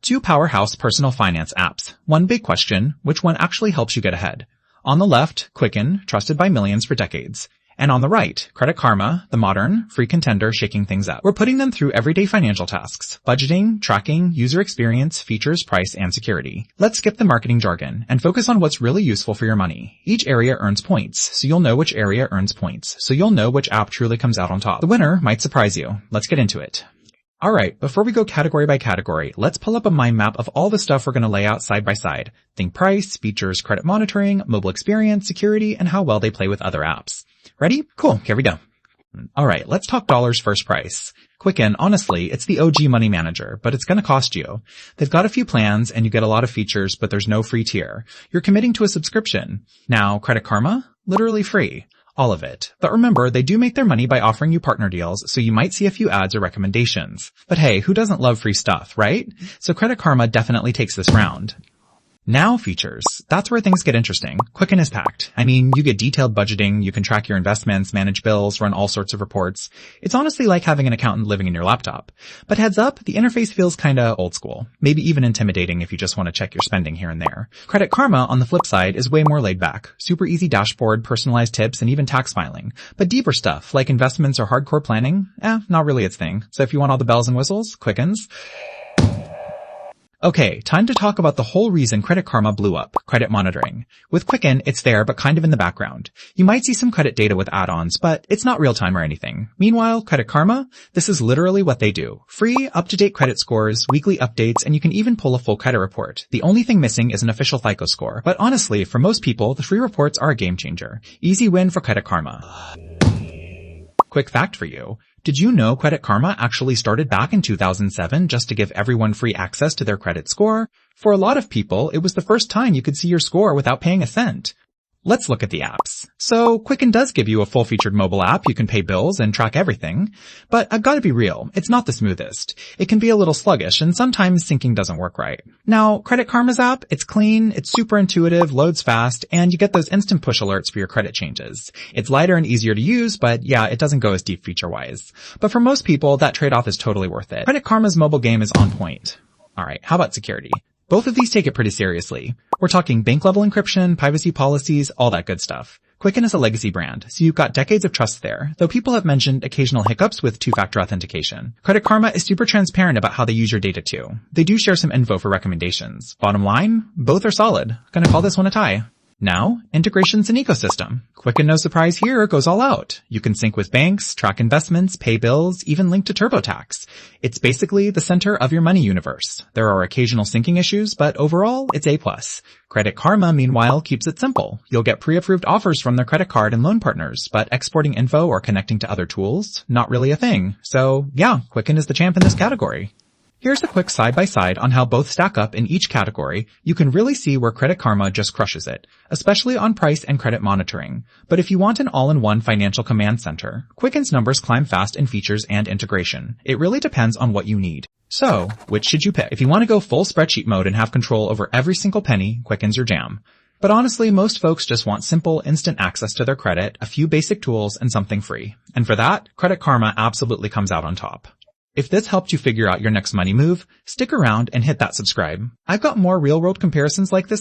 Two powerhouse personal finance apps. One big question, which one actually helps you get ahead? On the left, Quicken, trusted by millions for decades. And on the right, Credit Karma, the modern, free contender shaking things up. We're putting them through everyday financial tasks, budgeting, tracking, user experience, features, price, and security. Let's skip the marketing jargon and focus on what's really useful for your money. Each area earns points, so you'll know which area earns points, so you'll know which app truly comes out on top. The winner might surprise you. Let's get into it. Alright, before we go category by category, let's pull up a mind map of all the stuff we're going to lay out side by side. Think price, features, credit monitoring, mobile experience, security, and how well they play with other apps. Ready? Cool, here we go. Alright, let's talk dollars first price. Quicken, honestly, it's the OG money manager, but it's going to cost you. They've got a few plans and you get a lot of features, but there's no free tier. You're committing to a subscription. Now, Credit Karma? Literally free. All of it. But remember, they do make their money by offering you partner deals, so you might see a few ads or recommendations. But hey, who doesn't love free stuff, right? So Credit Karma definitely takes this round. Now features. That's where things get interesting. Quicken is packed. I mean, you get detailed budgeting, you can track your investments, manage bills, run all sorts of reports. It's honestly like having an accountant living in your laptop. But heads up, the interface feels kinda old school. Maybe even intimidating if you just want to check your spending here and there. Credit Karma, on the flip side, is way more laid back. Super easy dashboard, personalized tips, and even tax filing. But deeper stuff, like investments or hardcore planning, not really its thing. So if you want all the bells and whistles, Quickens. Okay, time to talk about the whole reason Credit Karma blew up, credit monitoring. With Quicken, it's there, but kind of in the background. You might see some credit data with add-ons, but it's not real-time or anything. Meanwhile, Credit Karma, this is literally what they do. Free, up-to-date credit scores, weekly updates, and you can even pull a full credit report. The only thing missing is an official FICO score. But honestly, for most people, the free reports are a game changer. Easy win for Credit Karma. Quick fact for you. Did you know Credit Karma actually started back in 2007 just to give everyone free access to their credit score? For a lot of people, it was the first time you could see your score without paying a cent. Let's look at the apps. So Quicken does give you a full-featured mobile app. You can pay bills and track everything. But I've got to be real, it's not the smoothest. It can be a little sluggish, and sometimes syncing doesn't work right. Now, Credit Karma's app, it's clean, it's super intuitive, loads fast, and you get those instant push alerts for your credit changes. It's lighter and easier to use, but yeah, it doesn't go as deep feature-wise. But for most people, that trade-off is totally worth it. Credit Karma's mobile game is on point. Alright, how about security? Both of these take it pretty seriously. We're talking bank-level encryption, privacy policies, all that good stuff. Quicken is a legacy brand, so you've got decades of trust there, though people have mentioned occasional hiccups with two-factor authentication. Credit Karma is super transparent about how they use your data too. They do share some info for recommendations. Bottom line, both are solid. Gonna call this one a tie. Now, integrations and ecosystem. Quicken, no surprise here, goes all out. You can sync with banks, track investments, pay bills, even link to TurboTax. It's basically the center of your money universe. There are occasional syncing issues, but overall, it's A+. Credit Karma, meanwhile, keeps it simple. You'll get pre-approved offers from their credit card and loan partners, but exporting info or connecting to other tools, not really a thing. So, yeah, Quicken is the champ in this category. Here's a quick side-by-side on how both stack up in each category. You can really see where Credit Karma just crushes it, especially on price and credit monitoring. But if you want an all-in-one financial command center, Quicken's numbers climb fast in features and integration. It really depends on what you need. So, which should you pick? If you want to go full spreadsheet mode and have control over every single penny, Quicken's your jam. But honestly, most folks just want simple, instant access to their credit, a few basic tools, and something free. And for that, Credit Karma absolutely comes out on top. If this helped you figure out your next money move, stick around and hit that subscribe. I've got more real-world comparisons like this